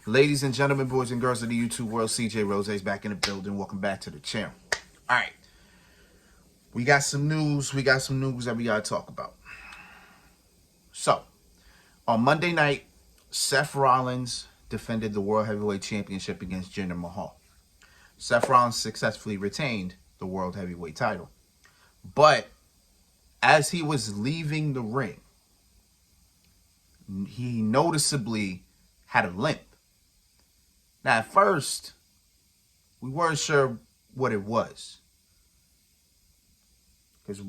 Ladies and gentlemen, boys and girls of the YouTube world, CJ Rose's back in the building. Welcome back to the channel. All right. We got some news. That we got to talk about. So, on Monday night, Seth Rollins defended the World Heavyweight Championship against Jinder Mahal. Seth Rollins successfully retained the World Heavyweight title. But as he was leaving the ring, he noticeably had a limp. Now, at first, we weren't sure what it was, because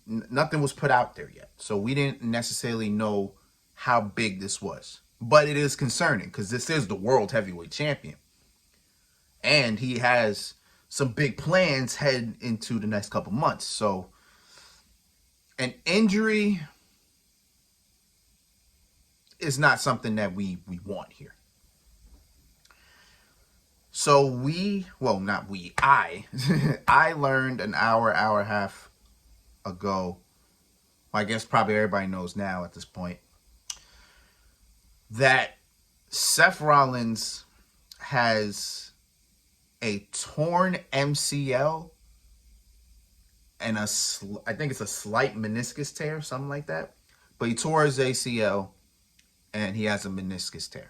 nothing was put out there yet. So we didn't necessarily know how big this was. But it is concerning because this is the World Heavyweight Champion. And he has some big plans heading into the next couple months. So an injury is not something that we want here. So I I learned an hour and a half ago, I guess probably everybody knows now at this point, that Seth Rollins has a torn MCL and I think it's a slight meniscus tear, something like that. But he tore his ACL and he has a meniscus tear.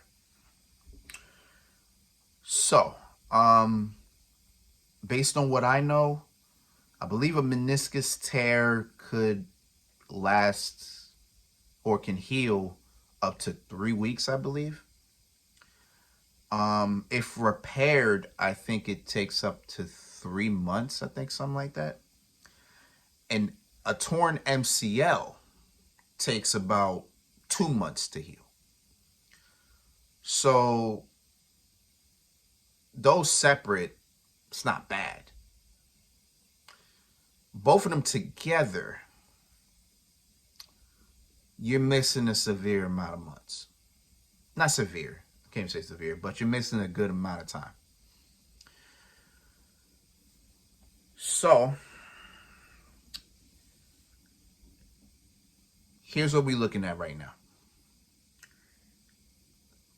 So, based on what I know, I believe a meniscus tear could last or can heal up to 3 weeks, I believe. If repaired, I think it takes up to 3 months, I think, something like that. And a torn MCL takes about 2 months to heal. So those separate, it's not bad. Both of them together, you're missing a severe amount of months. Not severe, I can't say severe, but you're missing a good amount of time. So, here's what we're looking at right now.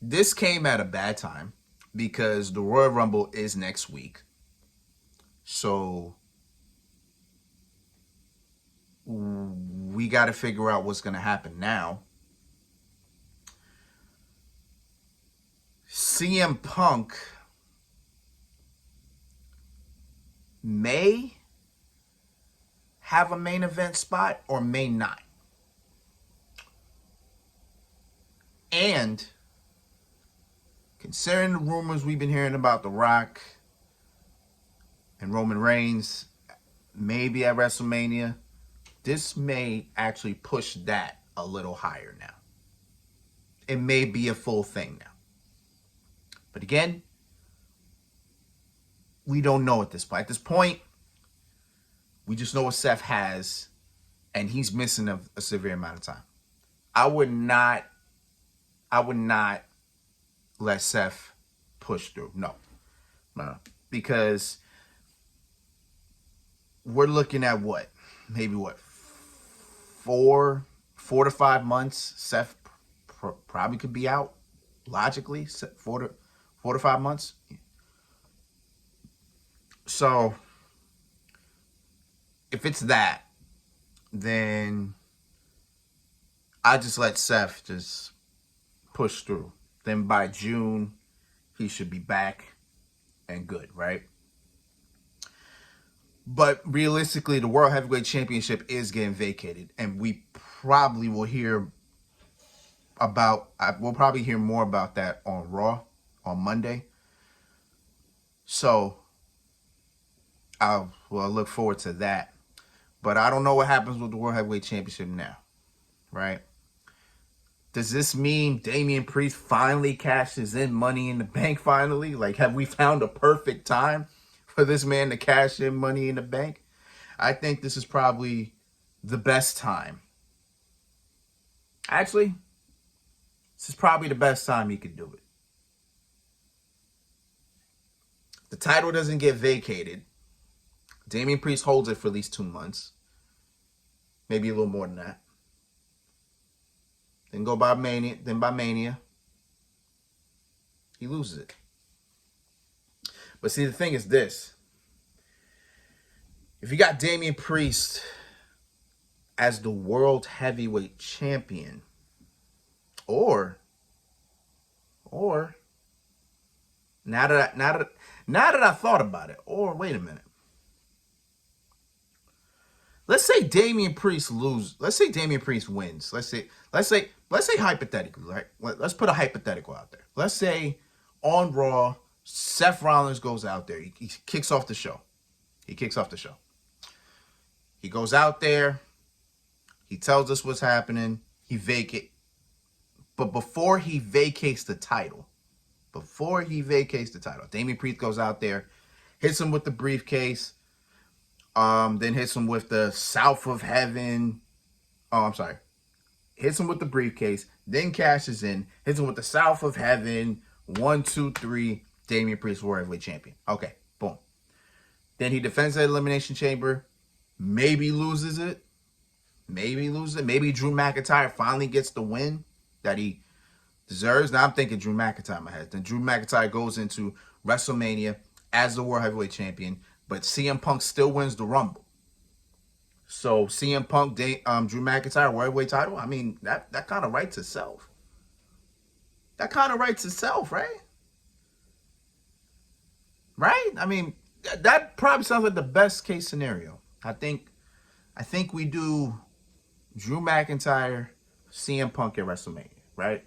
This came at a bad time because the Royal Rumble is next week. So we got to figure out what's going to happen now. CM Punk may have a main event spot or may not. And considering the rumors we've been hearing about The Rock and Roman Reigns maybe at WrestleMania, this may actually push that a little higher now. It may be a full thing now. But again, we don't know at this point. At this point, we just know what Seth has, and he's missing a severe amount of time. I would not let Seth push through. No. Because we're looking at maybe 4 to 5 months. Seth probably could be out, logically, 4 to 5 months. So if it's that, then I just let Seth just push through. Then by June, he should be back and good, right? But realistically, the World Heavyweight Championship is getting vacated, and we probably will hear more about that on Raw on Monday. So I'll look forward to that. But I don't know what happens with the World Heavyweight Championship now, right? Does this mean Damian Priest finally cashes in Money in the Bank finally? Like, have we found a perfect time for this man to cash in Money in the Bank? I think this is probably the best time. Actually, this is probably the best time he could do it. The title doesn't get vacated. Damian Priest holds it for at least 2 months. Maybe a little more than that. Then by Mania. He loses it. But see, the thing is this. If you got Damian Priest as the world heavyweight champion, or now that I thought about it, or wait a minute. Let's say Damian Priest loses. Let's say Damian Priest wins. Let's say hypothetically, right? Let's put a hypothetical out there. Let's say on Raw, Seth Rollins goes out there. He kicks off the show. He goes out there. He tells us what's happening. He vacates. But before he vacates the title, Damian Priest goes out there, hits him with the briefcase, then hits him with the South of Heaven. Hits him with the briefcase, then cashes in, hits him with the South of Heaven. 1, 2, 3. Damian Priest, World Heavyweight Champion. Okay, boom. Then he defends the Elimination Chamber. Maybe loses it. Maybe Drew McIntyre finally gets the win that he deserves. Now I'm thinking Drew McIntyre in my head. Then Drew McIntyre goes into WrestleMania as the World Heavyweight Champion, but CM Punk still wins the Rumble. So CM Punk, Drew McIntyre, World Heavyweight title. I mean, that kind of writes itself. Right? Right? I mean, that probably sounds like the best case scenario. I think we do Drew McIntyre, CM Punk at WrestleMania, right?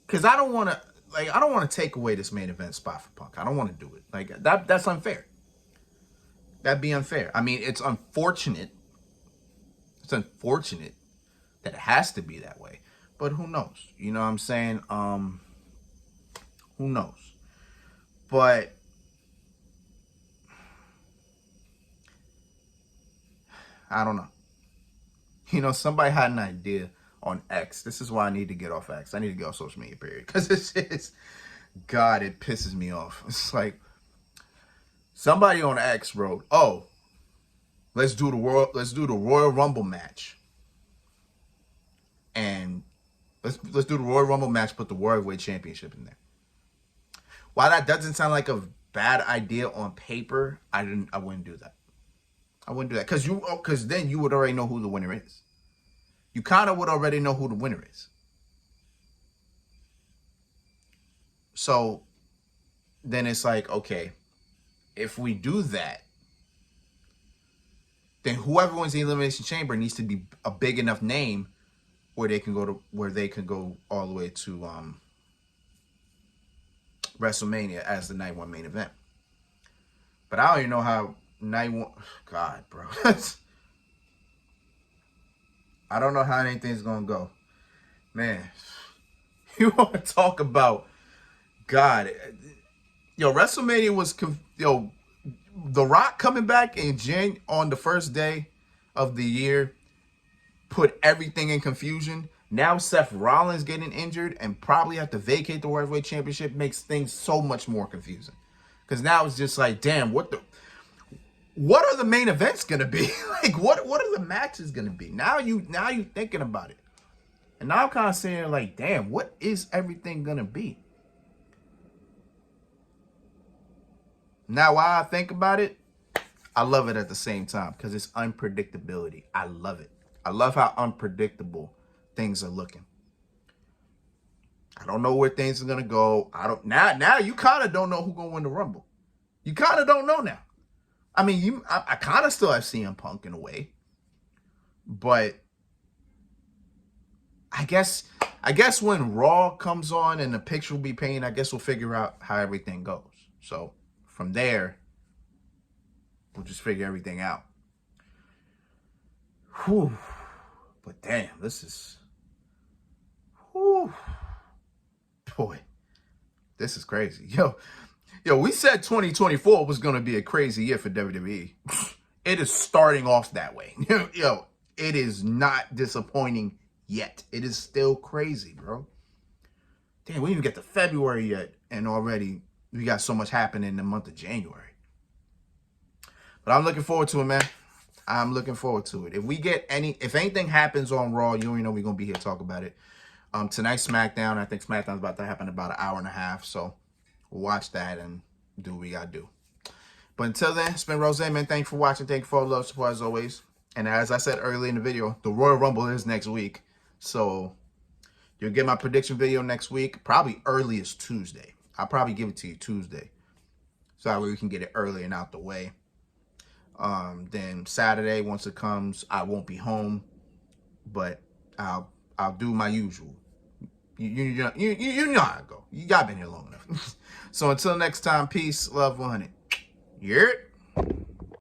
Because I don't want to take away this main event spot for Punk. I don't want to do it. Like that's unfair. That'd be unfair. I mean, it's unfortunate. That it has to be that way. But who knows? You know what I'm saying? Who knows? But I don't know. You know, somebody had an idea on X. This is why I need to get off X. I need to get off social media, period. Because it pisses me off. It's like somebody on X wrote, "Oh, let's do the Royal Rumble match." And let's do the Royal Rumble match, put the World Heavyweight Championship in there. While that doesn't sound like a bad idea on paper, I wouldn't do that. I wouldn't do that because then you would already know who the winner is. You kind of would already know who the winner is. So then it's like, okay, if we do that, then whoever wins the Elimination Chamber needs to be a big enough name where they can go all the way to WrestleMania as the night one main event. But I don't even know how night one. God, bro. I don't know how anything's gonna go. Man, you want to talk about God? Yo, WrestleMania was The Rock coming back on the first day of the year put everything in confusion. Now Seth Rollins getting injured and probably have to vacate the World Heavyweight Championship makes things so much more confusing. Because now it's just like, damn, what are the main events gonna be? Like, what are the matches gonna be? Now you thinking about it, and now I'm kind of saying like, damn, what is everything gonna be? Now, while I think about it, I love it at the same time because it's unpredictability. I love it. I love how unpredictable things are looking. I don't know where things are gonna go. Now you kind of don't know who's gonna win the Rumble. You kind of don't know now. I mean, I kind of still have CM Punk in a way, but I guess when Raw comes on and the picture will be painted, I guess we'll figure out how everything goes. So from there, we'll just figure everything out. Whew. But damn, this is, whew. Boy, this is crazy. Yo, we said 2024 was going to be a crazy year for WWE. It is starting off that way. Yo, it is not disappointing yet. It is still crazy, bro. Damn, we didn't even get to February yet, and already we got so much happening in the month of January. But I'm looking forward to it, man. I'm looking forward to it. If anything happens on Raw, you already know we're going to be here to talk about it. Tonight's SmackDown. I think SmackDown's about to happen in about an hour and a half. So we'll watch that and do what we gotta do. But until then, it's been Rose, man. Thank you for watching. Thank you for all the love, support as always. And as I said earlier in the video, the Royal Rumble is next week. So you'll get my prediction video next week, probably earliest Tuesday. I'll probably give it to you Tuesday. So that way we can get it early and out the way. Then Saturday, once it comes, I won't be home. But I'll do my usual. You know how I go. Y'all been here long enough. So until next time, peace, love, 100. Yeah.